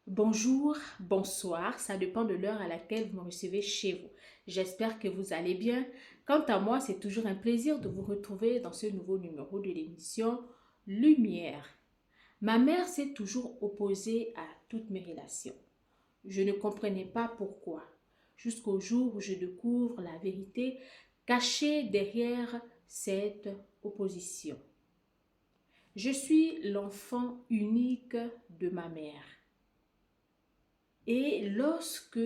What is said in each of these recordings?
Bonjour, bonsoir, ça dépend de l'heure à laquelle vous me recevez chez vous. J'espère que vous allez bien. Quant à moi, c'est toujours un plaisir de vous retrouver dans ce nouveau numéro de l'émission Lumière. Ma mère s'est toujours opposée à toutes mes relations. Je ne comprenais pas pourquoi, jusqu'au jour où je découvre la vérité cachée derrière cette opposition. Je suis l'enfant unique de ma mère. Et lorsque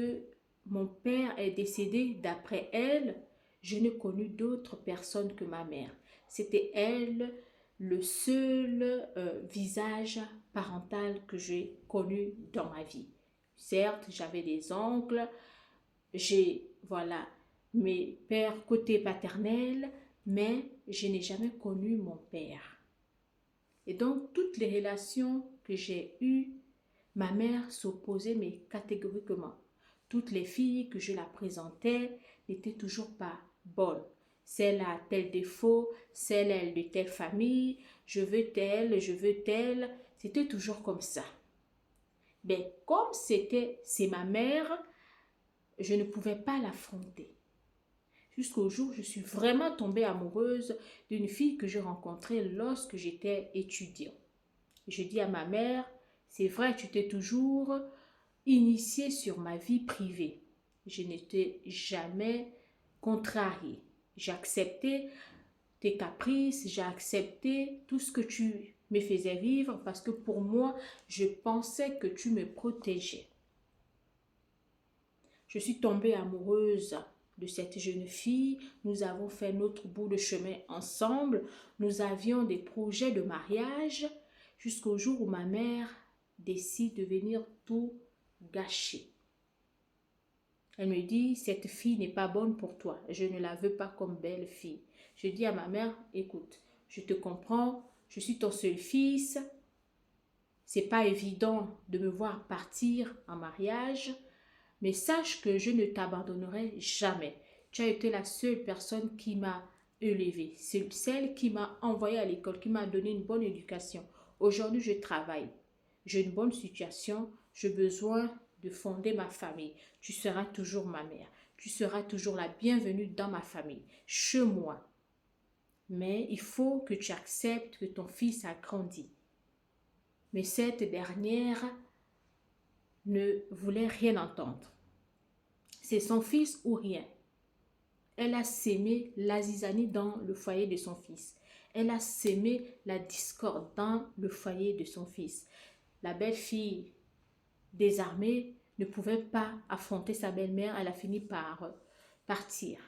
mon père est décédé, d'après elle, je n'ai connu d'autres personnes que ma mère. C'était elle le seul visage parental que j'ai connu dans ma vie. Certes, j'avais des oncles, voilà, mes pères côté paternel, mais je n'ai jamais connu mon père. Et donc, toutes les relations que j'ai eues, ma mère s'opposait, mais catégoriquement. Toutes les filles que je la présentais n'étaient toujours pas bonnes. Celle a tel défaut, celle est de telle famille, je veux telle. C'était toujours comme ça. Mais comme c'est ma mère, je ne pouvais pas l'affronter. Jusqu'au jour où je suis vraiment tombée amoureuse d'une fille que je rencontrais lorsque j'étais étudiant. Je dis à ma mère, c'est vrai, tu t'es toujours initiée sur ma vie privée. Je n'étais jamais contrariée. J'ai accepté tes caprices, j'ai accepté tout ce que tu me faisais vivre parce que pour moi, je pensais que tu me protégeais. Je suis tombée amoureuse de cette jeune fille. Nous avons fait notre bout de chemin ensemble. Nous avions des projets de mariage jusqu'au jour où ma mère décide de venir tout gâcher. Elle me dit, cette fille n'est pas bonne pour toi. Je ne la veux pas comme belle fille. Je dis à ma mère, écoute, je te comprends, je suis ton seul fils. C'est pas évident de me voir partir en mariage, mais sache que je ne t'abandonnerai jamais. Tu as été la seule personne qui m'a élevée, celle qui m'a envoyée à l'école, qui m'a donné une bonne éducation. Aujourd'hui, je travaille. J'ai une bonne situation. J'ai besoin de fonder ma famille. Tu seras toujours ma mère. Tu seras toujours la bienvenue dans ma famille, chez moi. Mais il faut que tu acceptes que ton fils a grandi. Mais cette dernière ne voulait rien entendre. C'est son fils ou rien. Elle a sémé la zizanie dans le foyer de son fils. Elle a sémé la discorde dans le foyer de son fils. La belle-fille, désarmée, ne pouvait pas affronter sa belle-mère. Elle a fini par partir.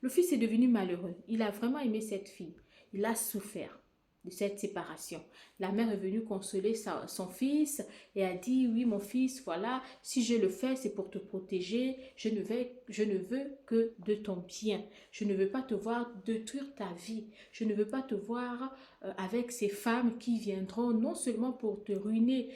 Le fils est devenu malheureux. Il a vraiment aimé cette fille. Il a souffert de cette séparation. La mère est venue consoler son fils et a dit, oui mon fils, voilà, si je le fais, c'est pour te protéger. Je ne veux que de ton bien. Je ne veux pas te voir détruire ta vie. Je ne veux pas te voir avec ces femmes qui viendront non seulement pour te ruiner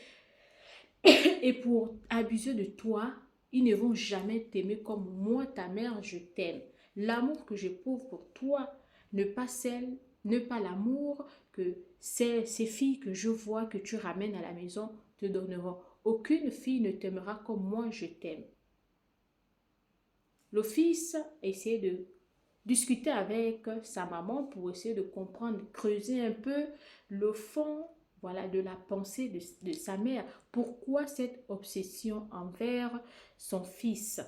et pour abuser de toi. Ils ne vont jamais t'aimer comme moi, ta mère, je t'aime. L'amour que j'éprouve pour toi, ne pas l'amour que ces filles que je vois que tu ramènes à la maison te donneront. Aucune fille ne t'aimera comme moi je t'aime. Le fils essaie de discuter avec sa maman pour essayer de comprendre, creuser un peu le fond, voilà, de la pensée de sa mère. Pourquoi cette obsession envers son fils?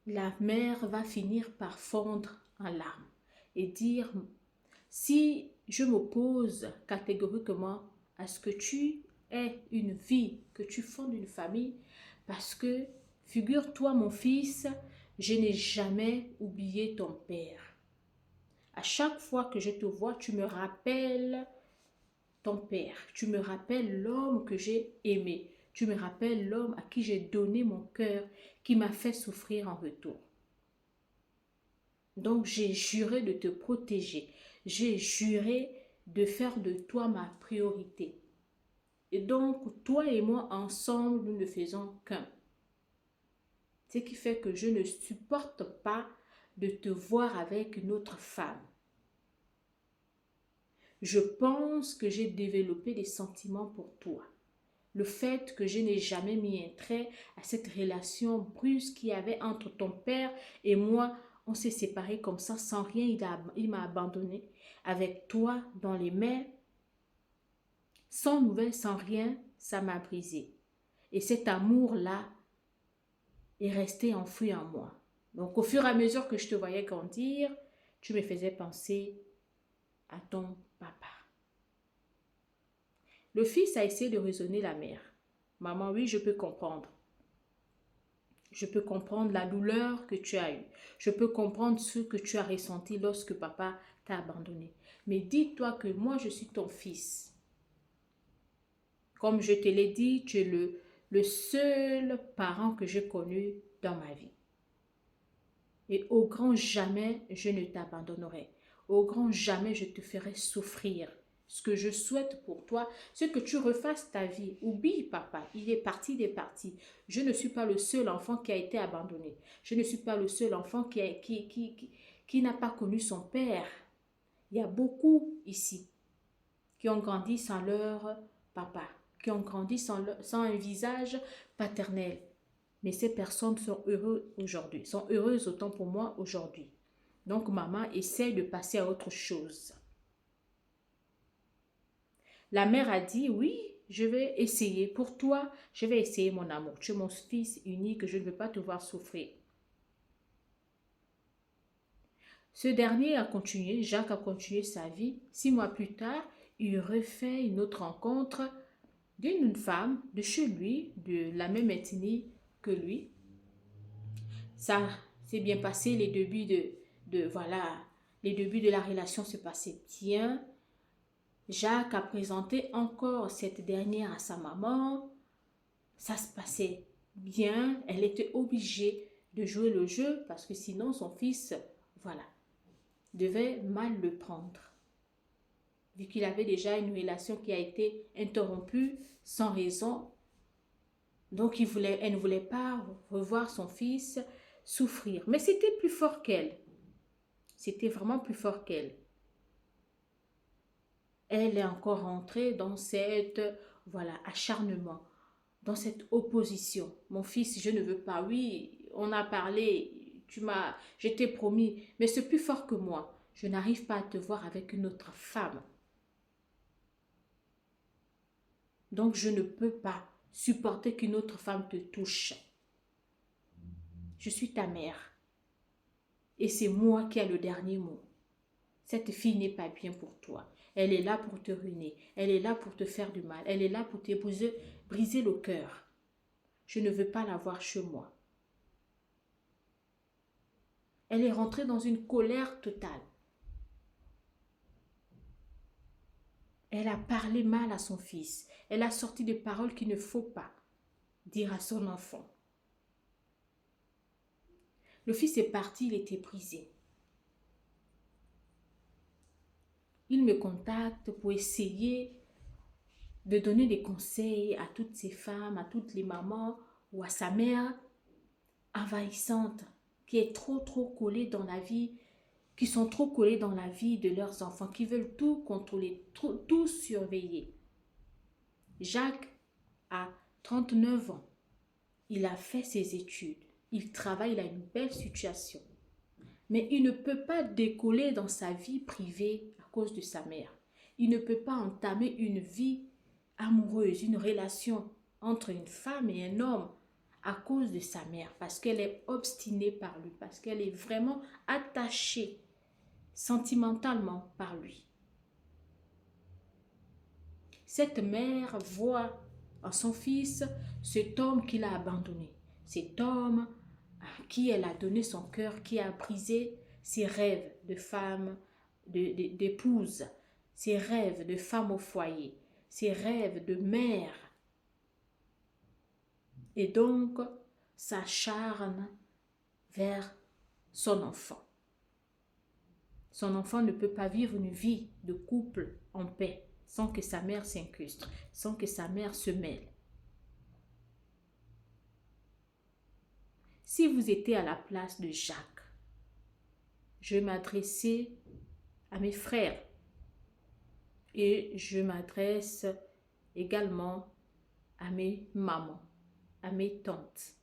La mère va finir par fondre en larmes et dire, si je m'oppose catégoriquement à ce que tu aies une vie, que tu fondes une famille, parce que, figure-toi mon fils, je n'ai jamais oublié ton père. À chaque fois que je te vois, tu me rappelles ton père, tu me rappelles l'homme que j'ai aimé, tu me rappelles l'homme à qui j'ai donné mon cœur, qui m'a fait souffrir en retour. Donc j'ai juré de te protéger, j'ai juré de faire de toi ma priorité. Et donc toi et moi ensemble, nous ne faisons qu'un. Ce qui fait que je ne supporte pas de te voir avec une autre femme. Je pense que j'ai développé des sentiments pour toi. Le fait que je n'ai jamais mis un trait à cette relation brusque qu'il y avait entre ton père et moi, on s'est séparés comme ça, sans rien, il m'a abandonné. Avec toi dans les mains, sans nouvelles, sans rien, ça m'a brisé. Et cet amour-là est resté enfoui en moi. Donc au fur et à mesure que je te voyais grandir, tu me faisais penser à ton papa. Le fils a essayé de raisonner la mère. Maman, oui, je peux comprendre. Je peux comprendre la douleur que tu as eue. Je peux comprendre ce que tu as ressenti lorsque papa t'a abandonné. Mais dis-toi que moi, je suis ton fils. Comme je te l'ai dit, tu es le seul parent que j'ai connu dans ma vie. Et au grand jamais, je ne t'abandonnerai. Au grand jamais, je te ferai souffrir. Ce que je souhaite pour toi, c'est que tu refasses ta vie. Oublie papa, il est parti des partis. Je ne suis pas le seul enfant qui a été abandonné. Je ne suis pas le seul enfant qui n'a pas connu son père. Il y a beaucoup ici qui ont grandi sans leur papa, qui ont grandi sans un visage paternel. Mais ces personnes sont heureuses aujourd'hui, sont heureuses autant pour moi aujourd'hui. Donc maman essaie de passer à autre chose. La mère a dit, oui, je vais essayer. Pour toi, je vais essayer mon amour. Tu es mon fils unique, je ne veux pas te voir souffrir. Ce dernier a continué, Jacques a continué sa vie. 6 mois plus tard, il refait une autre rencontre d'une femme de chez lui, de la même ethnie que lui. Ça s'est bien passé, les débuts les débuts de la relation se passaient bien. Jacques a présenté encore cette dernière à sa maman. Ça se passait bien. Elle était obligée de jouer le jeu parce que sinon son fils, devait mal le prendre. Vu qu'il avait déjà une relation qui a été interrompue sans raison. Donc elle ne voulait pas revoir son fils souffrir. Mais c'était plus fort qu'elle. C'était vraiment plus fort qu'elle. Elle est encore rentrée dans cet acharnement, dans cette opposition. Mon fils, je ne veux pas. Oui, on a parlé, je t'ai promis, mais c'est plus fort que moi. Je n'arrive pas à te voir avec une autre femme. Donc je ne peux pas supporter qu'une autre femme te touche. Je suis ta mère. Et c'est moi qui ai le dernier mot. Cette fille n'est pas bien pour toi. Elle est là pour te ruiner. Elle est là pour te faire du mal. Elle est là pour te briser le cœur. Je ne veux pas la voir chez moi. Elle est rentrée dans une colère totale. Elle a parlé mal à son fils. Elle a sorti des paroles qu'il ne faut pas dire à son enfant. Le fils est parti, il était brisé. Il me contacte pour essayer de donner des conseils à toutes ces femmes, à toutes les mamans ou à sa mère envahissante qui est trop collée dans la vie, qui sont trop collées dans la vie de leurs enfants, qui veulent tout contrôler, tout surveiller. Jacques a 39 ans. Il a fait ses études. Il travaille, il a une belle situation. Mais il ne peut pas décoller dans sa vie privée à cause de sa mère. Il ne peut pas entamer une vie amoureuse, une relation entre une femme et un homme à cause de sa mère, parce qu'elle est obstinée par lui, parce qu'elle est vraiment attachée sentimentalement par lui. Cette mère voit en son fils cet homme qu'il a abandonné, cet homme à qui elle a donné son cœur, qui a brisé ses rêves de femme, d'épouse, ses rêves de femme au foyer, ses rêves de mère. Et donc, s'acharne vers son enfant. Son enfant ne peut pas vivre une vie de couple en paix sans que sa mère s'incruste, sans que sa mère se mêle. Si vous étiez à la place de Jacques, je vais m'adresser à mes frères. Et je m'adresse également à mes mamans, à mes tantes,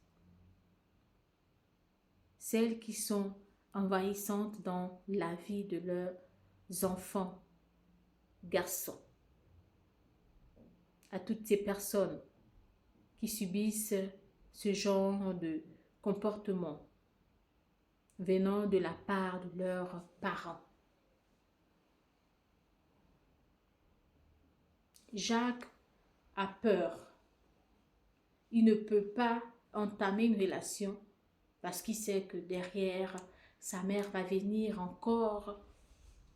celles qui sont envahissantes dans la vie de leurs enfants, garçons, à toutes ces personnes qui subissent ce genre de comportement venant de la part de leurs parents. Jacques a peur. Il ne peut pas entamer une relation parce qu'il sait que derrière, sa mère va venir encore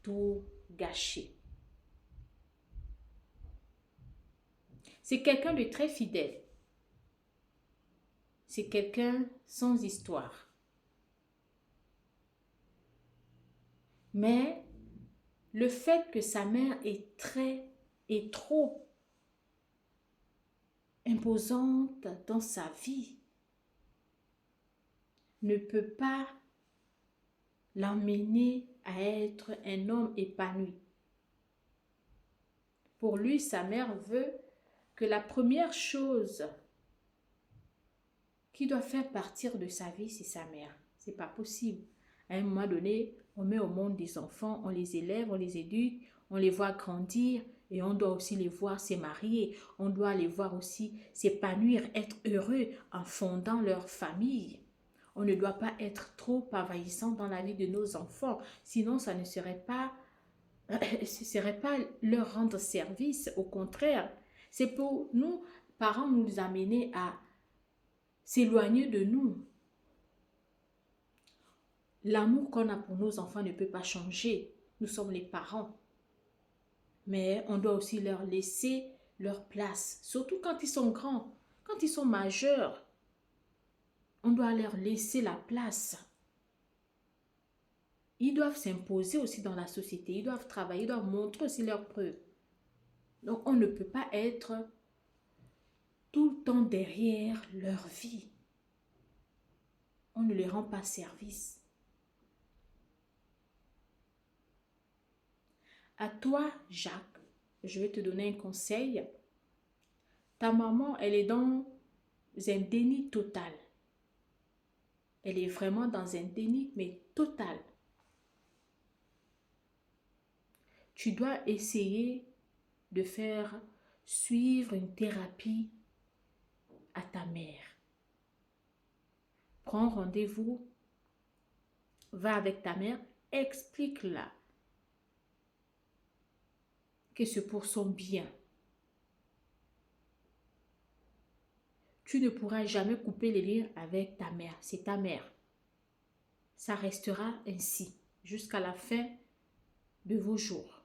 tout gâcher. C'est quelqu'un de très fidèle. C'est quelqu'un sans histoire. Mais le fait que sa mère est trop imposante dans sa vie ne peut pas l'emmener à être un homme épanoui. Pour lui, sa mère veut que la première chose qui doit faire partir de sa vie, c'est sa mère. C'est pas possible. À un moment donné, on met au monde des enfants, on les élève, on les éduque, on les voit grandir et on doit aussi les voir se marier. On doit les voir aussi s'épanouir, être heureux en fondant leur famille. On ne doit pas être trop envahissant dans la vie de nos enfants, sinon ça ne serait pas, leur rendre service. Au contraire, c'est pour nous, parents, nous amener à s'éloigner de nous. L'amour qu'on a pour nos enfants ne peut pas changer. Nous sommes les parents. Mais on doit aussi leur laisser leur place, surtout quand ils sont grands, quand ils sont majeurs. On doit leur laisser la place. Ils doivent s'imposer aussi dans la société. Ils doivent travailler, ils doivent montrer aussi leurs preuves. Donc on ne peut pas être tout le temps derrière leur vie. On ne les rend pas service. À toi, Jacques, je vais te donner un conseil. Ta maman, elle est dans un déni total. Elle est vraiment dans un déni, mais total. Tu dois essayer de faire suivre une thérapie à ta mère. Prends rendez-vous, va avec ta mère, explique-la que c'est pour son bien. Tu ne pourras jamais couper les liens avec ta mère, c'est ta mère. Ça restera ainsi jusqu'à la fin de vos jours.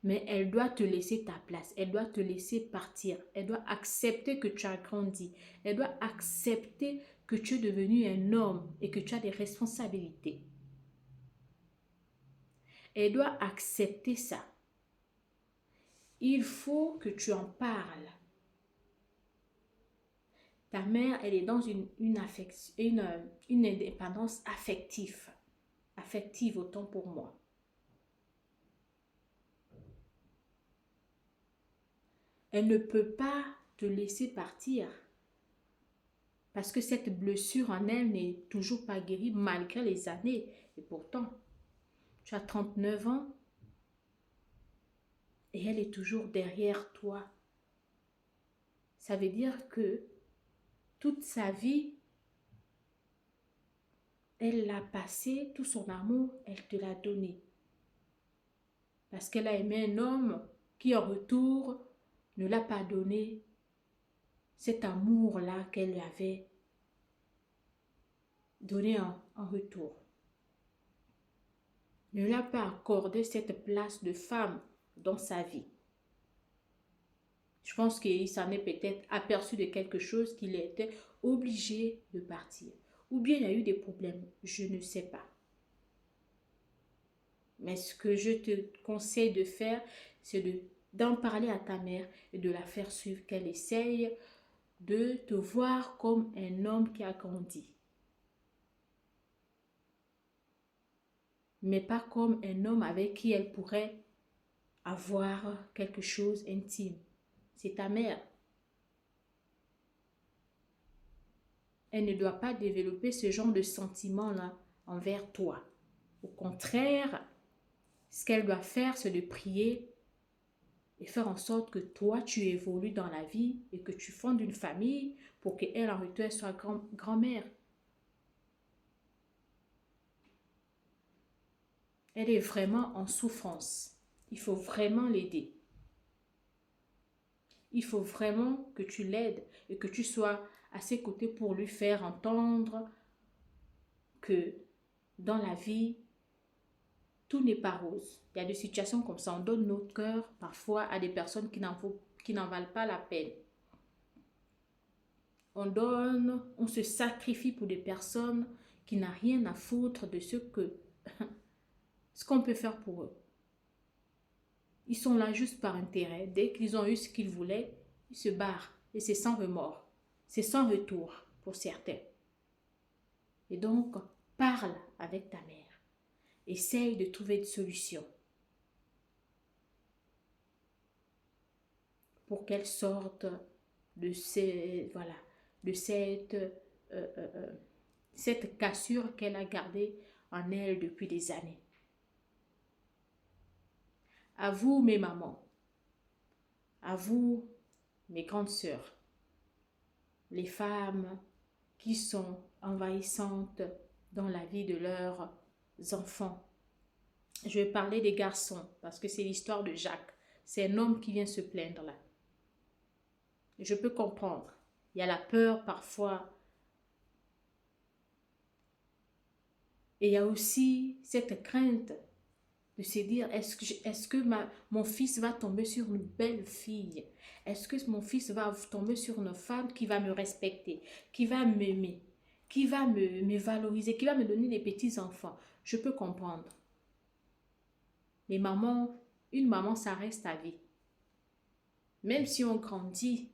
Mais elle doit te laisser ta place, elle doit te laisser partir, elle doit accepter que tu as grandi, elle doit accepter que tu es devenu un homme et que tu as des responsabilités. Elle doit accepter ça. Il faut que tu en parles. Ta mère, elle est dans une indépendance affective. Affective autant pour moi. Elle ne peut pas te laisser partir. Parce que cette blessure en elle n'est toujours pas guérie malgré les années. Et pourtant, tu as 39 ans et elle est toujours derrière toi. Ça veut dire que toute sa vie, elle l'a passé, tout son amour, elle te l'a donné. Parce qu'elle a aimé un homme qui en retour ne l'a pas donné cet amour-là qu'elle avait donné en retour. Ne l'a pas accordé cette place de femme dans sa vie. Je pense qu'il s'en est peut-être aperçu de quelque chose qu'il était obligé de partir. Ou bien il y a eu des problèmes, je ne sais pas. Mais ce que je te conseille de faire, c'est d'en parler à ta mère et de la faire suivre, qu'elle essaye de te voir comme un homme qui a grandi. Mais pas comme un homme avec qui elle pourrait avoir quelque chose d'intime. C'est ta mère. Elle ne doit pas développer ce genre de sentiment-là envers toi. Au contraire, ce qu'elle doit faire, c'est de prier et faire en sorte que toi, tu évolues dans la vie et que tu fondes une famille pour qu'elle, en retour, soit grand-mère. Elle est vraiment en souffrance. Il faut vraiment l'aider. Il faut vraiment que tu l'aides et que tu sois à ses côtés pour lui faire entendre que dans la vie, tout n'est pas rose. Il y a des situations comme ça. On donne notre cœur parfois à des personnes qui n'en valent pas la peine. On se sacrifie pour des personnes qui n'ont rien à foutre de ce qu'on peut faire pour eux. Ils sont là juste par intérêt. Dès qu'ils ont eu ce qu'ils voulaient, ils se barrent. Et c'est sans remords. C'est sans retour pour certains. Et donc, parle avec ta mère. Essaye de trouver une solution pour qu'elle sorte de cette cassure qu'elle a gardée en elle depuis des années. À vous, mes mamans, à vous, mes grandes sœurs, les femmes qui sont envahissantes dans la vie de leurs enfants. Je vais parler des garçons parce que c'est l'histoire de Jacques. C'est un homme qui vient se plaindre là. Je peux comprendre. Il y a la peur parfois. Et il y a aussi cette crainte de se dire, est-ce que mon fils va tomber sur une belle fille? Est-ce que mon fils va tomber sur une femme qui va me respecter, qui va m'aimer, qui va me valoriser, qui va me donner des petits-enfants? Je peux comprendre. Mais une maman, ça reste à vie. Même si on grandit,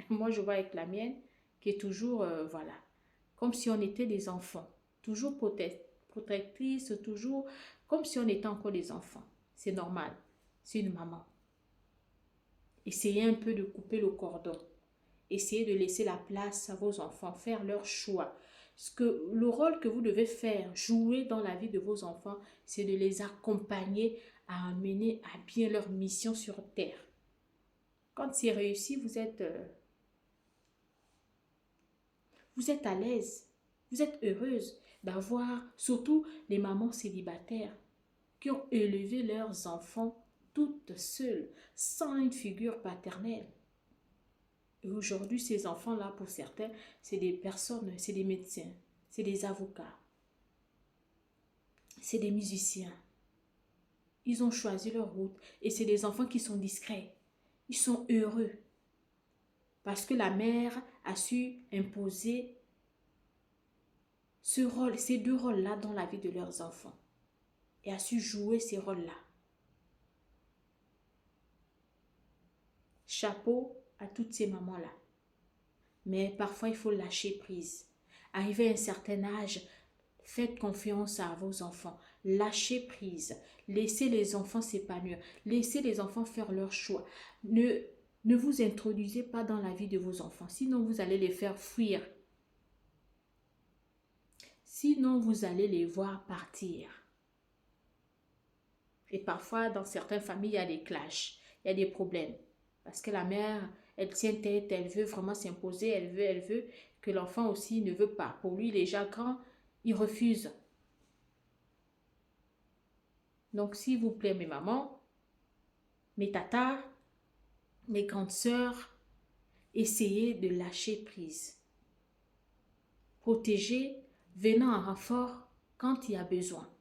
moi je vois avec la mienne, qui est toujours, comme si on était des enfants, toujours protectrice, toujours comme si on était encore des enfants. C'est normal, c'est une maman. Essayez un peu de couper le cordon. Essayez de laisser la place à vos enfants, faire leur choix. Le rôle que vous devez faire, jouer dans la vie de vos enfants, c'est de les accompagner à mener à bien leur mission sur terre. Quand c'est réussi, vous êtes à l'aise, vous êtes heureuse d'avoir, surtout les mamans célibataires qui ont élevé leurs enfants toutes seules, sans une figure paternelle. Et aujourd'hui, ces enfants-là, pour certains, c'est des personnes, c'est des médecins, c'est des avocats, c'est des musiciens. Ils ont choisi leur route et c'est des enfants qui sont discrets. Ils sont heureux parce que la mère a su imposer ces deux rôles-là dans la vie de leurs enfants et a su jouer ces rôles-là. Chapeau à toutes ces mamans-là. Mais parfois, il faut lâcher prise. Arrivé à un certain âge, faites confiance à vos enfants. Lâchez prise. Laissez les enfants s'épanouir. Laissez les enfants faire leur choix. Ne vous introduisez pas dans la vie de vos enfants. Sinon, vous allez les faire fuir. Sinon, vous allez les voir partir. Et parfois, dans certaines familles, il y a des clashs. Il y a des problèmes. Parce que la mère, elle tient tête, elle veut vraiment s'imposer, elle veut que l'enfant aussi ne veut pas. Pour lui, déjà grand, il refuse. Donc, s'il vous plaît, mes mamans, mes tatas, mes grandes sœurs, essayez de lâcher prise. Protégez, venant en renfort quand il y a besoin.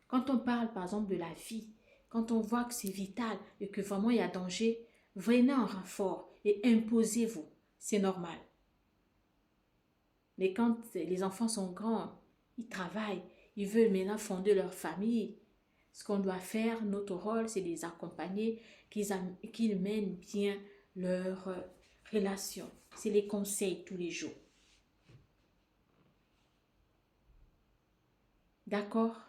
Quand on parle, par exemple, de la vie, quand on voit que c'est vital et que vraiment il y a danger, venez en renfort et imposez-vous. C'est normal. Mais quand les enfants sont grands, ils travaillent, ils veulent maintenant fonder leur famille. Ce qu'on doit faire, notre rôle, c'est de les accompagner, qu'ils mènent bien leur relation. C'est les conseils tous les jours. D'accord?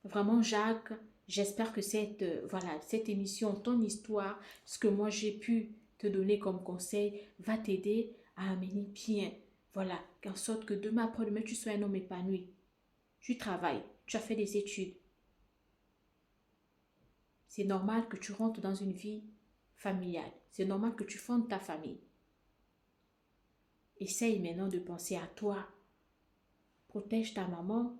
Vraiment, Jacques, j'espère que voilà, cette émission, ton histoire, ce que moi j'ai pu te donner comme conseil, va t'aider à amener bien. Voilà, en sorte que demain après-demain, tu sois un homme épanoui. Tu travailles, tu as fait des études. C'est normal que tu rentres dans une vie familiale. C'est normal que tu fondes ta famille. Essaye maintenant de penser à toi. Protège ta maman.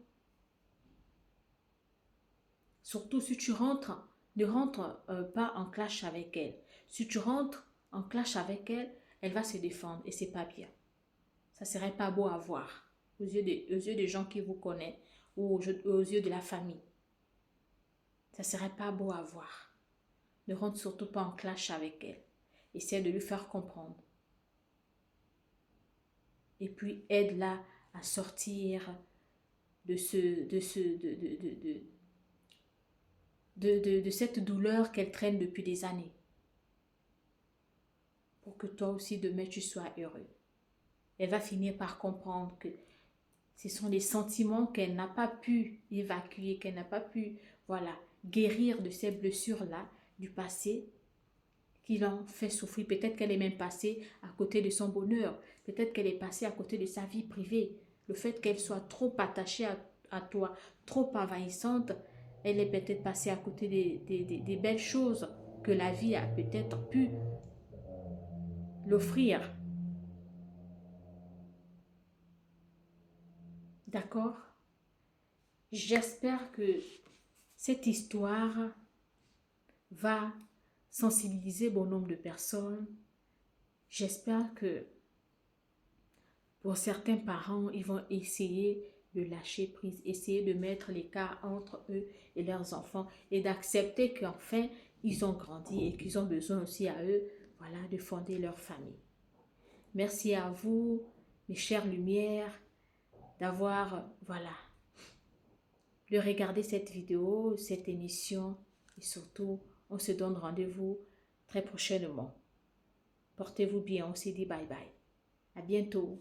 Surtout si tu rentres, ne rentre pas en clash avec elle. Si tu rentres en clash avec elle, elle va se défendre et c'est pas bien. Ça serait pas beau à voir aux yeux des gens qui vous connaissent ou aux yeux de la famille. Ça serait pas beau à voir. Ne rentre surtout pas en clash avec elle. Essaie de lui faire comprendre. Et puis aide-la à sortir de cette douleur qu'elle traîne depuis des années. Pour que toi aussi demain tu sois heureux. Elle va finir par comprendre que ce sont des sentiments qu'elle n'a pas pu évacuer, qu'elle n'a pas pu, voilà, guérir de ces blessures-là du passé qui l'ont fait souffrir. Peut-être qu'elle est même passée à côté de son bonheur. Peut-être qu'elle est passée à côté de sa vie privée. Le fait qu'elle soit trop attachée à toi, trop envahissante, elle est peut-être passée à côté des belles choses que la vie a peut-être pu l'offrir. D'accord? J'espère que cette histoire va sensibiliser bon nombre de personnes. J'espère que pour certains parents, ils vont essayer de lâcher prise, essayer de mettre l'écart entre eux et leurs enfants et d'accepter qu'enfin, ils ont grandi et qu'ils ont besoin aussi à eux, voilà, de fonder leur famille. Merci à vous, mes chères lumières, d'avoir, voilà, de regarder cette vidéo, cette émission et surtout, on se donne rendez-vous très prochainement. Portez-vous bien, on se dit bye bye. À bientôt.